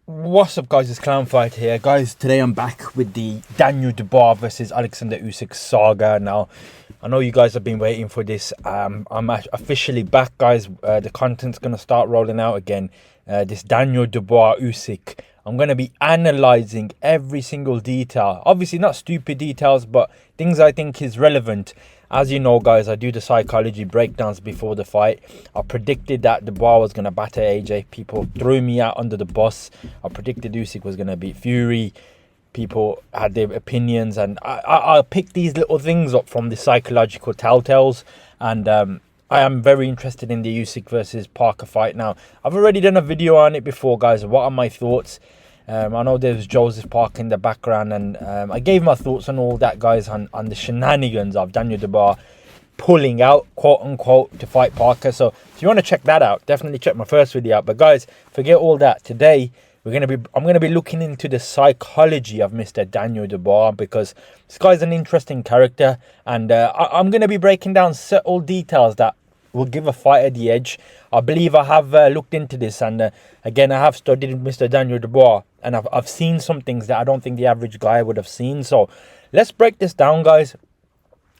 What's up, guys? It's Clown Fighter here, guys. Today I'm back with the Daniel Dubois versus Oleksandr Usyk saga. Now, I know you guys have been waiting for this. I'm officially back, guys. The content's gonna start rolling out again. This Daniel Dubois Usyk. I'm gonna be analyzing every single detail. Obviously, not stupid details, but things I think is relevant. As you know, guys, I do the psychology breakdowns before the fight. I predicted that Dubois was going to batter AJ. People threw me out under the bus. I predicted Usyk was going to beat Fury. People had their opinions, and I picked these little things up from the psychological telltales. And I am very interested in the Usyk versus Parker fight. Now, I've already done a video on it before, guys. What are my thoughts? I know there's Joseph Parker in the background, and I gave my thoughts on all that, guys, on the shenanigans of Daniel Dubois pulling out, quote unquote, to fight Parker. So if you want to check that out, definitely check my first video out. But guys, forget all that. Today I'm gonna be looking into the psychology of Mr. Daniel Dubois, because this guy's an interesting character, and I'm gonna be breaking down subtle details that will give a fighter the edge. I believe I have looked into this, and again, I have studied Mr. Daniel Dubois, and I've seen some things that I don't think the average guy would have seen. So let's break this down, guys.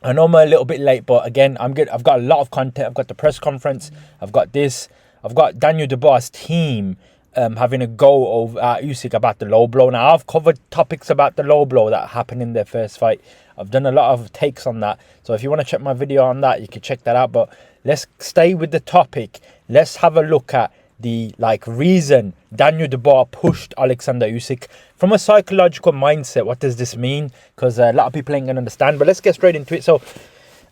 I know I'm a little bit late, but again, I'm good. I've got a lot of content. I've got the press conference. I've got this. I've got Daniel Dubois' team having a go over at Usyk about the low blow. Now, I've covered topics about the low blow that happened in their first fight. I've done a lot of takes on that. So if you want to check my video on that, you can check that out. But let's stay with the topic. Let's have a look at the reason Daniel Dubois pushed Oleksandr Usyk from a psychological mindset. What does this mean? Because a lot of people ain't gonna understand. But let's get straight into it. So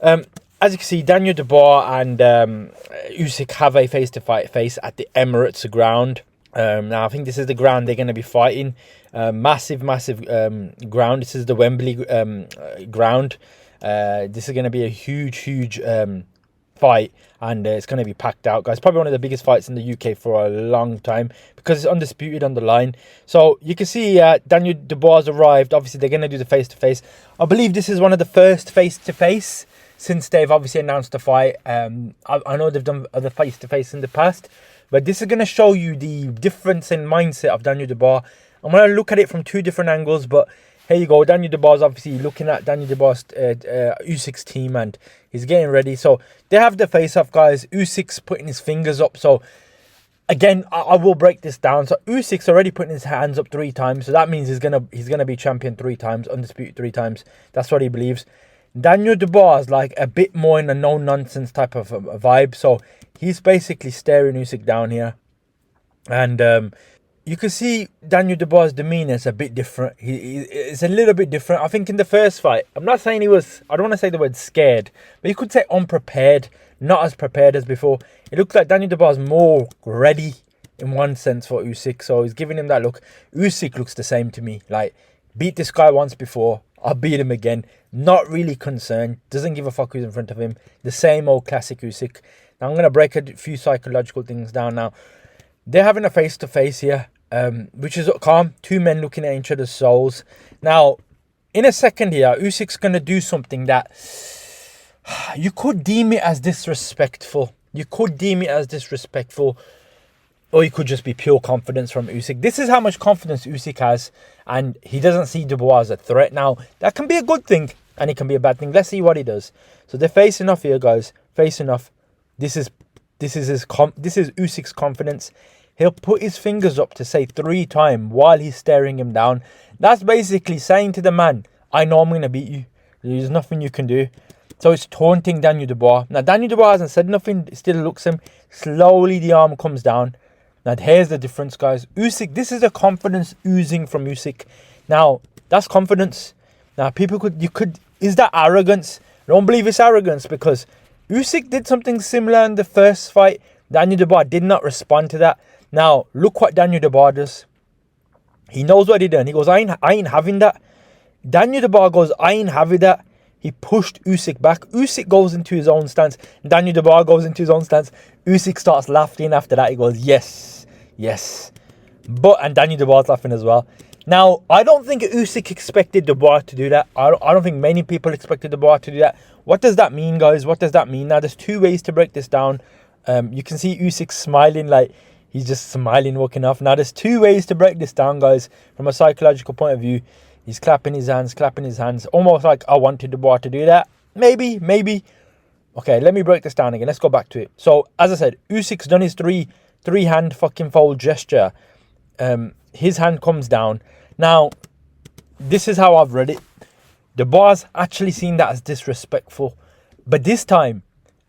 as you can see, Daniel Dubois and Usyk have a face at the Emirates ground. Now I think this is the ground they're going to be fighting. Massive ground. This is the Wembley ground. This is going to be a huge fight, and it's going to be packed out, guys. Probably one of the biggest fights in the UK for a long time, because it's undisputed on the line. So you can see Daniel Dubois has arrived. Obviously they're going to do the face-to-face. I believe this is one of the first face-to-face since they've obviously announced the fight. I know they've done other face-to-face in the past, but this is going to show you the difference in mindset of Daniel Dubois. I'm going to look at it from two different angles, but here you go. Daniel Dubois is obviously looking at Daniel Dubois' Usyk's team, and he's getting ready. So they have the face-off, guys. Usyk's putting his fingers up. So again, I will break this down. So Usyk's already putting his hands up 3 times. So that means he's gonna be champion 3 times, undisputed 3 times. That's what he believes. Daniel Dubois is like a bit more in a no-nonsense type of a vibe. So he's basically staring Usyk down here. And you can see Daniel Dubois' demeanour is a bit different. It's a little bit different. I think in the first fight, I'm not saying he was, I don't want to say the word scared, but you could say unprepared, not as prepared as before. It looks like Daniel Dubois is more ready in one sense for Usyk. So he's giving him that look. Usyk looks the same to me. Like, beat this guy once before, I'll beat him again. Not really concerned. Doesn't give a fuck who's in front of him. The same old classic Usyk. Now I'm going to break a few psychological things down now. They're having a face-to-face here, which is calm. 2 men looking at each other's souls. Now, in a second here, Usyk's going to do something that you could deem it as disrespectful. Or you could just be pure confidence from Usyk. This is how much confidence Usyk has, and he doesn't see Dubois as a threat. Now, that can be a good thing, and it can be a bad thing. Let's see what he does. So they're facing off here, guys. Facing off. This is Usyk's confidence. He'll put his fingers up to say 3 times while he's staring him down. That's basically saying to the man, I know I'm going to beat you. There's nothing you can do. So it's taunting Daniel Dubois. Now, Daniel Dubois hasn't said nothing. Still looks him. Slowly the arm comes down. Now, here's the difference, guys. Usyk, this is the confidence oozing from Usyk. Now, that's confidence. Now, is that arrogance? I don't believe it's arrogance, because Usyk did something similar in the first fight. Daniel Dubois did not respond to that. Now, look what Daniel Dubois does. He knows what he done. He goes, I ain't having that. Daniel Dubois goes, I ain't having that. He pushed Usyk back. Usyk goes into his own stance. Daniel Dubois goes into his own stance. Usyk starts laughing after that. He goes, yes. And Daniel Dubois laughing as well. Now, I don't think Usyk expected Dubois to do that. I don't think many people expected Dubois to do that. What does that mean, guys? What does that mean? Now, there's 2 ways to break this down. You can see Usyk smiling, like He's just smiling, walking off. Now, there's two ways to break this down, guys, from a psychological point of view. He's clapping his hands, almost like I wanted Dubois to do that. Maybe. Okay, let me break this down again. Let's go back to it. So, as I said, Usyk's done his three-hand fucking fold gesture. His hand comes down. Now, this is how I've read it. Dubois actually seen that as disrespectful. But this time,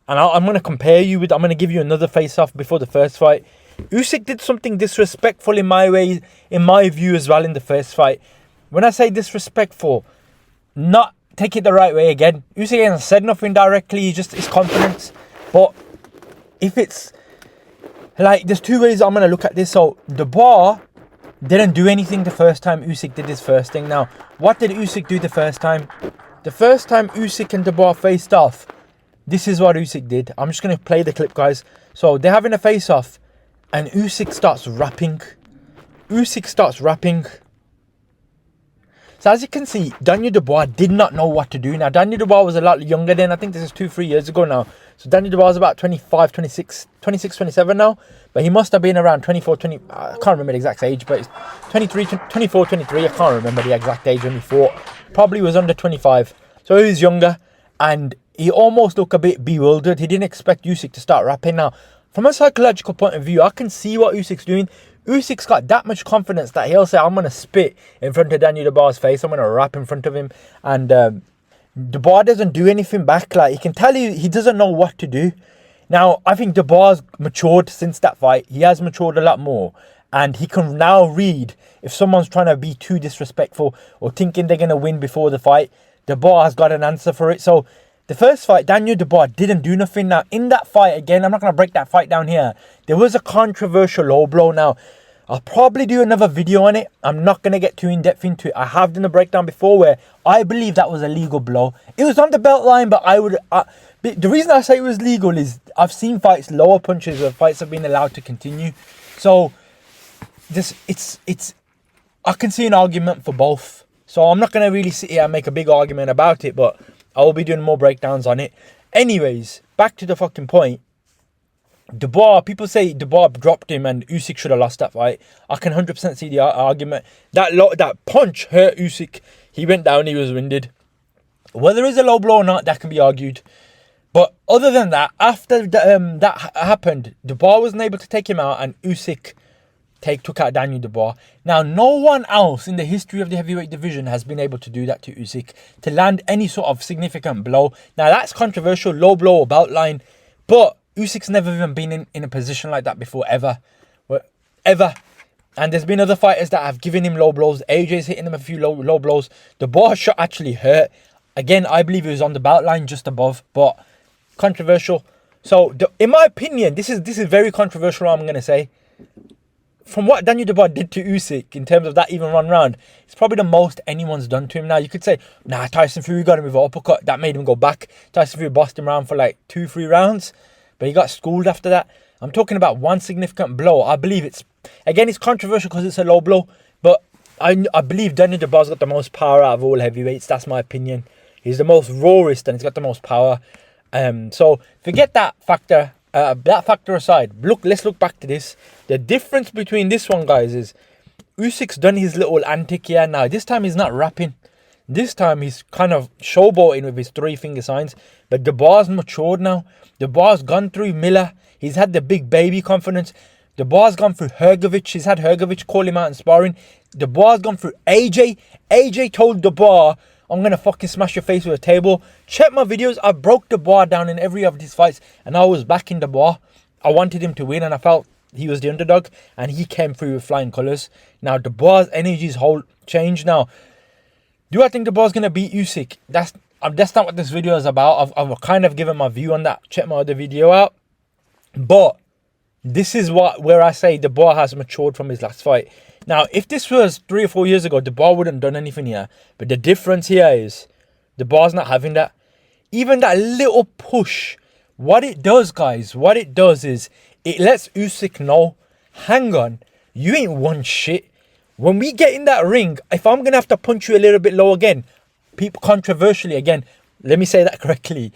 and I'm going to compare you with, I'm going to give you another face-off before the first fight. Usyk did something disrespectful in my view as well in the first fight. When I say disrespectful, not take it the right way again. Usyk hasn't said nothing directly, just his confidence. But if it's like, there's two ways I'm going to look at this. So Dubois didn't do anything the first time Usyk did his first thing. Now, what did Usyk do the first time? The first time Usyk and Dubois faced off, this is what Usyk did. I'm just going to play the clip, guys. So they're having a face-off, and Usyk starts rapping. So as you can see, Daniel Dubois did not know what to do. Now, Daniel Dubois was a lot younger then. I think this is 2-3 years ago now. So Daniel Dubois was about 25, 26, 27 now. But he must have been around 24, 20. I can't remember the exact age, but it's 24, 23. I can't remember the exact age when he fought. Probably was under 25. So he was younger. And he almost looked a bit bewildered. He didn't expect Usyk to start rapping. Now, from a psychological point of view, I can see what Usyk's doing. Usyk's got that much confidence that he'll say, I'm going to spit in front of Daniel Dubois' face. I'm going to rap in front of him. And Dubois doesn't do anything back. Like, he can tell you he doesn't know what to do. Now, I think Dubois matured since that fight. He has matured a lot more. And he can now read if someone's trying to be too disrespectful or thinking they're going to win before the fight. Dubois has got an answer for it. So, the first fight, Daniel Dubois didn't do nothing. Now, in that fight, again, I'm not going to break that fight down here. There was a controversial low blow. Now, I'll probably do another video on it. I'm not going to get too in-depth into it. I have done a breakdown before where I believe that was a legal blow. It was on the belt line, but the reason I say it was legal is I've seen fights, lower punches, where fights have been allowed to continue. So, I can see an argument for both. So, I'm not going to really sit here and make a big argument about it, but I will be doing more breakdowns on it. Anyways, back to the fucking point. Dubois, people say Dubois dropped him and Usyk should have lost that fight. I can 100% see the argument. That punch hurt Usyk. He went down, he was winded. Whether it's a low blow or not, that can be argued. But other than that, after that happened, Dubois wasn't able to take him out and Usyk took out Daniel Dubois. Now, no one else in the history of the heavyweight division has been able to do that to Usyk, to land any sort of significant blow. Now, that's controversial, low blow or belt line, but Usyk's never even been in a position like that before, ever. And there's been other fighters that have given him low blows. AJ's hitting him a few low blows. Dubois' shot actually hurt. Again, I believe it was on the belt line just above, but controversial. So, in my opinion, this is very controversial, I'm going to say. From what Daniel Dubois did to Usyk in terms of that even run round, it's probably the most anyone's done to him. Now, you could say, nah, Tyson Fury got him with an uppercut. That made him go back. Tyson Fury bossed him around for like 2-3 rounds, but he got schooled after that. I'm talking about one significant blow. I believe it's controversial because it's a low blow, but I believe Daniel Dubois got the most power out of all heavyweights. That's my opinion. He's the most rawest and he's got the most power. So forget that factor. That factor aside, let's look back to this. The difference between this one, guys, is Usyk's done his little antic here. Now, this time he's not rapping. This time he's kind of showboating with his 3-finger signs. But Dubois matured now. Dubois gone through Miller. He's had the big baby confidence. Dubois gone through Hrgovic. He's had Hrgovic call him out in sparring. Dubois gone through AJ. AJ told Dubois, I'm going to fucking smash your face with a table. Check my videos. I broke Dubois down in every of these fights. And I was backing Dubois. I wanted him to win. And I felt he was the underdog. And he came through with flying colours. Now, Dubois' energies whole changed now. Do I think Dubois is going to beat Usyk? That's not what this video is about. I've kind of given my view on that. Check my other video out. But this is where I say Dubois has matured from his last fight. Now, if this was 3 or 4 years ago, Dubois wouldn't have done anything here. But the difference here is Dubois not having that. Even that little push. What it does, guys, is it lets Usyk know, hang on, you ain't won shit. When we get in that ring, if I'm going to have to punch you a little bit low again, people controversially again, let me say that correctly,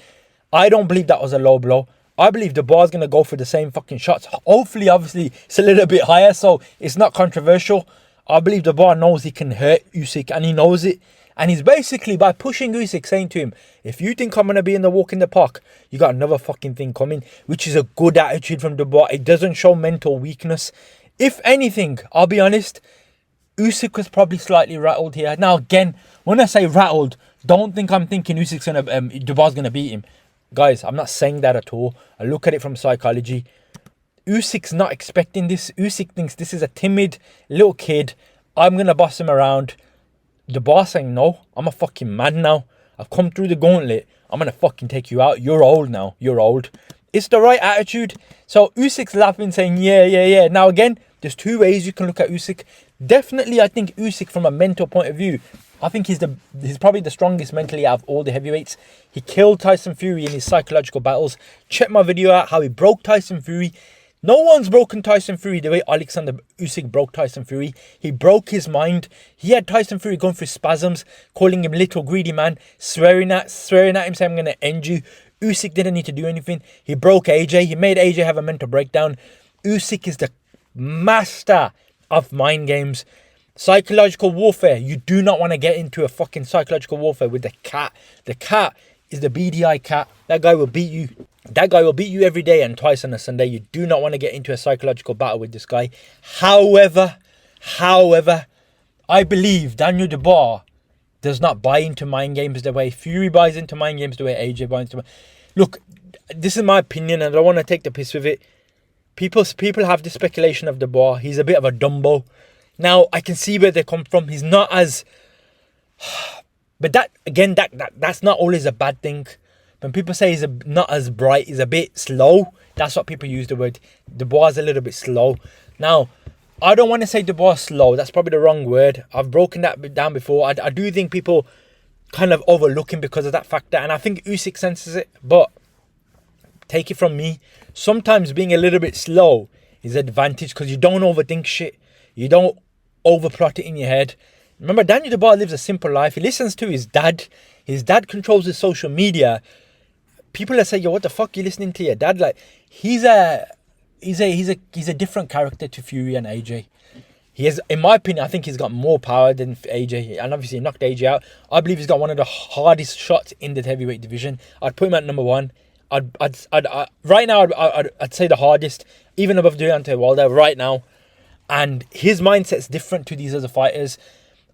I don't believe that was a low blow. I believe Dubois is going to go for the same fucking shots. Hopefully, obviously, it's a little bit higher, so it's not controversial. I believe Dubois knows he can hurt Usyk, and he knows it. And he's basically, by pushing Usyk, saying to him, if you think I'm going to be in the walk in the park, you got another fucking thing coming, which is a good attitude from Dubois. It doesn't show mental weakness. If anything, I'll be honest, Usyk was probably slightly rattled here. Now, again, when I say rattled, don't think I'm thinking Dubois going to beat him. Guys, I'm not saying that at all. I look at it from psychology. Usyk's not expecting this. Usyk thinks this is a timid little kid. I'm going to boss him around. Dubois saying, no, I'm a fucking man now. I've come through the gauntlet. I'm going to fucking take you out. You're old now. You're old. It's the right attitude. So Usyk's laughing, saying, yeah. Now, again, there's two ways you can look at Usyk. Definitely, I think Usyk, from a mental point of view, I think he's probably the strongest mentally out of all the heavyweights. He killed Tyson Fury in his psychological battles. Check my video out how he broke Tyson Fury. No one's broken Tyson Fury the way Oleksandr Usyk broke Tyson Fury. He broke his mind. He had Tyson Fury going through spasms, calling him little greedy man, swearing at him, saying, I'm going to end you. Usyk didn't need to do anything. He broke AJ. He made AJ have a mental breakdown. Usyk is the master of mind games. Psychological warfare. You do not want to get into a fucking psychological warfare with the cat. The cat is the BDI cat. That guy will beat you. That guy will beat you every day and twice on a Sunday. You do not want to get into a psychological battle with this guy. However, I believe Daniel Dubois does not buy into mind games the way Fury buys into mind games, the way AJ buys into. Look, this is my opinion, and I don't want to take the piss with it. People have this speculation of Dubois. He's a bit of a Dumbo. Now, I can see where they come from. He's not as... But that's not always a bad thing. When people say he's not as bright, he's a bit slow. That's what people use the word. Dubois is a little bit slow. Now, I don't want to say Dubois slow. That's probably the wrong word. I've broken that down before. I do think people kind of overlook him because of that factor. And I think Usyk senses it. But take it from me. Sometimes being a little bit slow is an advantage because you don't overthink shit. You don't overplot it in your head. Remember, Daniel Dubois lives a simple life. He listens to his dad. His dad controls his social media. People are saying, yo, what the fuck you listening to your dad? Like, he's a different character to Fury and AJ. He has, in my opinion, I think he's got more power than AJ. And obviously he knocked AJ out. I believe he's got one of the hardest shots in the heavyweight division. I'd put him at number one. Right now, I'd say the hardest, even above Deontay Wilder right now. And his mindset's different to these other fighters.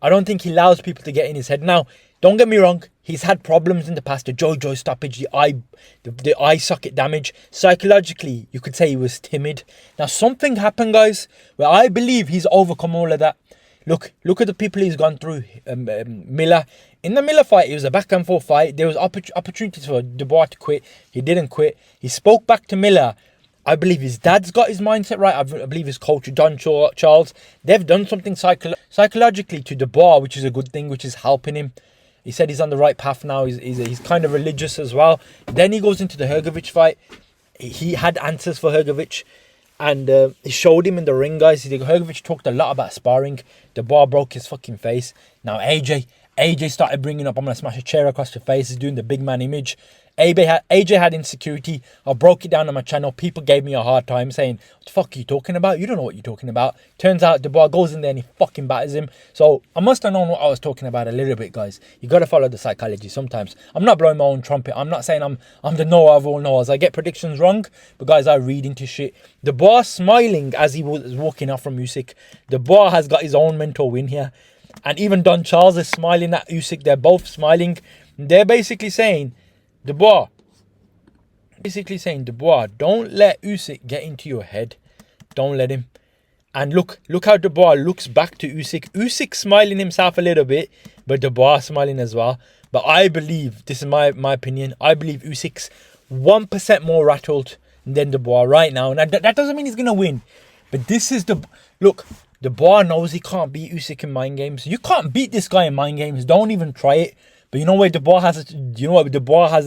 I don't think he allows people to get in his head. Now, don't get me wrong. He's had problems in the past. The Jojo stoppage, the eye socket damage. Psychologically, you could say he was timid. Now, something happened, guys, where I believe he's overcome all of that. Look at the people he's gone through. Miller. In the Miller fight, it was a back and forth fight. There was opportunities for Dubois to quit. He didn't quit. He spoke back to Miller. I believe his dad's got his mindset right. I believe his coach, John Charles, they've done something psychologically to Dubois, which is a good thing, which is helping him. He said he's on the right path now. He's kind of religious as well. Then he goes into the Hrgovic fight. He had answers for Hrgovic. And he showed him in the ring, guys. Hrgovic talked a lot about sparring. Dubois broke his fucking face. Now AJ started bringing up, I'm going to smash a chair across your face. He's doing the big man image. AJ had insecurity. I broke it down on my channel. People gave me a hard time saying, what the fuck are you talking about? You don't know what you're talking about. Turns out Dubois goes in there and he fucking batters him. So I must have known what I was talking about a little bit, guys. You got to follow the psychology sometimes. I'm not blowing my own trumpet. I'm not saying I'm the knower of all knowers. I get predictions wrong, but guys, I read into shit. Dubois smiling as he was walking off from Usyk. Dubois has got his own mental win here. And even Don Charles is smiling at Usyk. They're both smiling. They're basically saying, Dubois, don't let Usyk get into your head. Don't let him. And look how Dubois looks back to Usyk. Usyk smiling himself a little bit, but Dubois smiling as well. But I believe, this is my opinion, I believe Usyk's 1% more rattled than Dubois right now. And that doesn't mean he's going to win. But this is Dubois knows he can't beat Usyk in mind games. You can't beat this guy in mind games. Don't even try it. But you know where Dubois has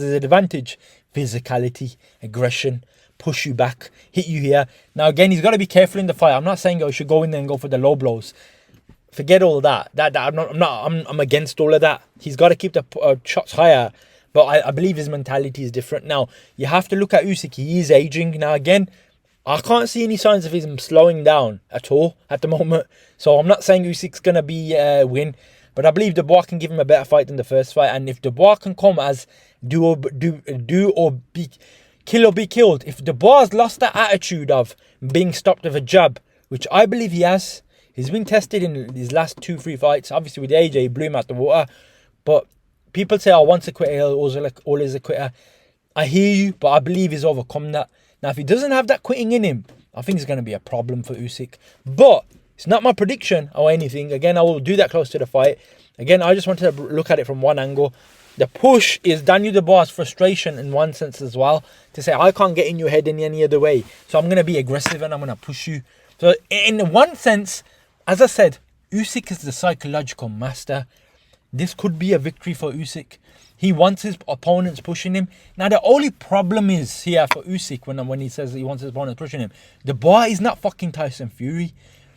his advantage? Physicality, aggression, push you back, hit you here. Now again, he's got to be careful in the fight. I'm not saying he should go in there and go for the low blows. Forget all that. I'm against all of that. He's got to keep the shots higher. But I believe his mentality is different. Now, you have to look at Usyk. He is aging. Now, again, I can't see any signs of him slowing down at all at the moment. So I'm not saying Usyk's going to be a win. But I believe Dubois can give him a better fight than the first fight. And if Dubois can come as kill or be killed. If Dubois has lost that attitude of being stopped with a jab, which I believe he has. He's been tested in his last 2-3 fights. Obviously with AJ, he blew him out the water. But people say, oh, once a quitter, always a quitter. I hear you, but I believe he's overcome that. Now, if he doesn't have that quitting in him, I think it's going to be a problem for Usyk. But it's not my prediction or anything. Again, I will do that close to the fight. Again, I just wanted to look at it from one angle. The push is Daniel Dubois' frustration in one sense as well. To say, I can't get in your head in any other way. So I'm going to be aggressive and I'm going to push you. So in one sense, as I said, Usyk is the psychological master. This could be a victory for Usyk. He wants his opponents pushing him. Now, the only problem is here for Usyk when he says that he wants his opponents pushing him. Dubois is not fucking Tyson Fury.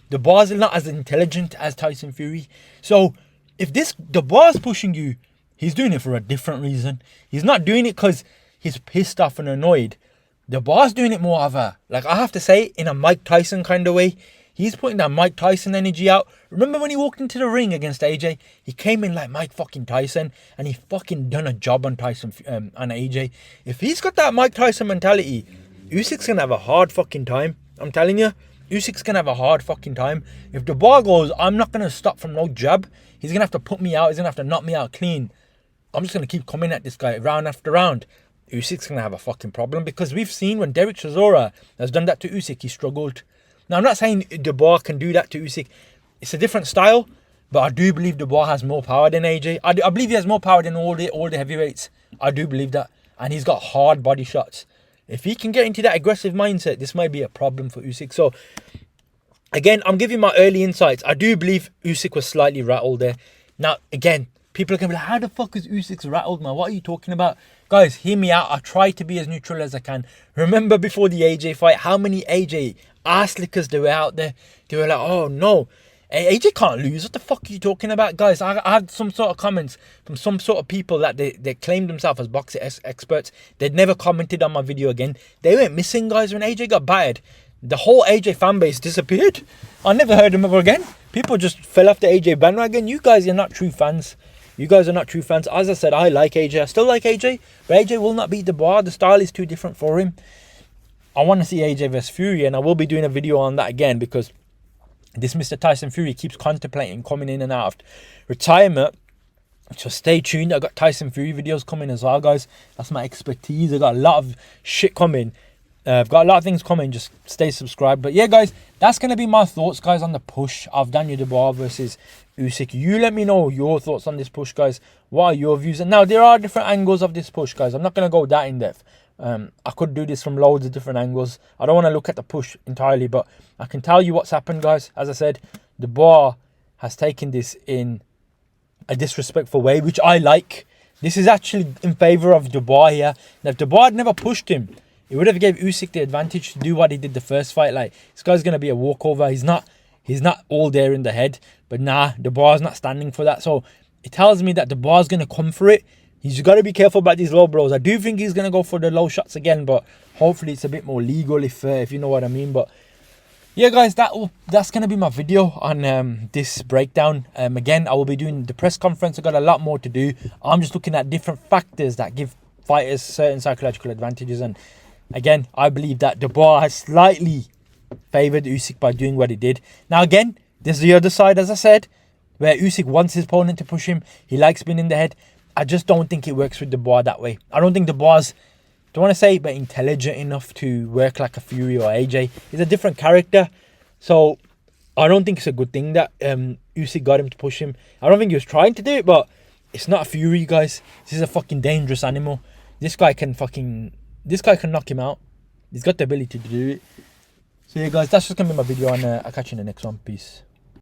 Dubois is not as intelligent as Tyson Fury. So, if this Dubois is pushing you, he's doing it for a different reason. He's not doing it because he's pissed off and annoyed. Dubois is doing it more of a, like I have to say, in a Mike Tyson kind of way. He's putting that Mike Tyson energy out. Remember when he walked into the ring against AJ? He came in like Mike fucking Tyson and he fucking done a job on Tyson and AJ. If he's got that Mike Tyson mentality, Usyk's gonna have a hard fucking time. I'm telling you, Usyk's gonna have a hard fucking time. If Dubois goes, I'm not gonna stop from no jab. He's gonna have to put me out. He's gonna have to knock me out clean. I'm just gonna keep coming at this guy round after round. Usyk's gonna have a fucking problem because we've seen when Derek Chisora has done that to Usyk, he struggled. Now, I'm not saying Dubois can do that to Usyk. It's a different style, but I do believe Dubois has more power than AJ. I believe he has more power than all the heavyweights. I do believe that. And he's got hard body shots. If he can get into that aggressive mindset, this might be a problem for Usyk. So, again, I'm giving my early insights. I do believe Usyk was slightly rattled there. Now, again, people are going to be like, how the fuck is Usyk rattled, man? What are you talking about? Guys, hear me out. I try to be as neutral as I can. Remember before the AJ fight, how many AJ ass lickers they were out there? They were like, oh no, AJ can't lose. What the fuck are you talking about? Guys, I had some sort of comments from some sort of people that they claimed themselves as boxing experts. They'd never commented on my video again. They went missing, guys, when AJ got battered. The whole AJ fan base disappeared. I never heard them ever again. People just fell off the AJ bandwagon. You guys are not true fans. You guys are not true fans. As I said, I like AJ. I still like AJ. But AJ will not beat Dubois. The style is too different for him. I want to see AJ vs Fury. And I will be doing a video on that again. Because this Mr. Tyson Fury keeps contemplating coming in and out of retirement. So stay tuned. I got Tyson Fury videos coming as well, guys. That's my expertise. I got a lot of shit coming. I've got a lot of things coming. Just stay subscribed. But yeah, guys, that's going to be my thoughts, guys, on the push of Daniel Dubois versus Usyk. You let me know your thoughts on this push, guys. What are your views? And now, there are different angles of this push, guys. I'm not going to go that in depth. I could do this from loads of different angles. I don't want to look at the push entirely, but I can tell you what's happened, guys. As I said, Dubois has taken this in a disrespectful way, which I like. This is actually in favour of Dubois here. Now, if Dubois had never pushed him, it would have gave Usyk the advantage to do what he did the first fight. Like, this guy's going to be a walkover. He's not all there in the head. But nah, Dubois is not standing for that. So it tells me that Dubois is going to come for it. He's got to be careful about these low blows. I do think he's going to go for the low shots again. But hopefully it's a bit more legal if you know what I mean. But yeah, guys, that's going to be my video on this breakdown. Again, I will be doing the press conference. I've got a lot more to do. I'm just looking at different factors that give fighters certain psychological advantages. And again, I believe that Dubois has slightly favoured Usyk by doing what he did. Now, again, there's the other side, as I said, where Usyk wants his opponent to push him. He likes being in the head. I just don't think it works with Dubois that way. I don't think Dubois, don't want to say, but intelligent enough to work like a Fury or AJ. He's a different character. So, I don't think it's a good thing that Usyk got him to push him. I don't think he was trying to do it, but it's not a Fury, guys. This is a fucking dangerous animal. This guy can knock him out. He's got the ability to do it. So yeah, guys, that's just going to be my video, and I'll catch you in the next one. Peace.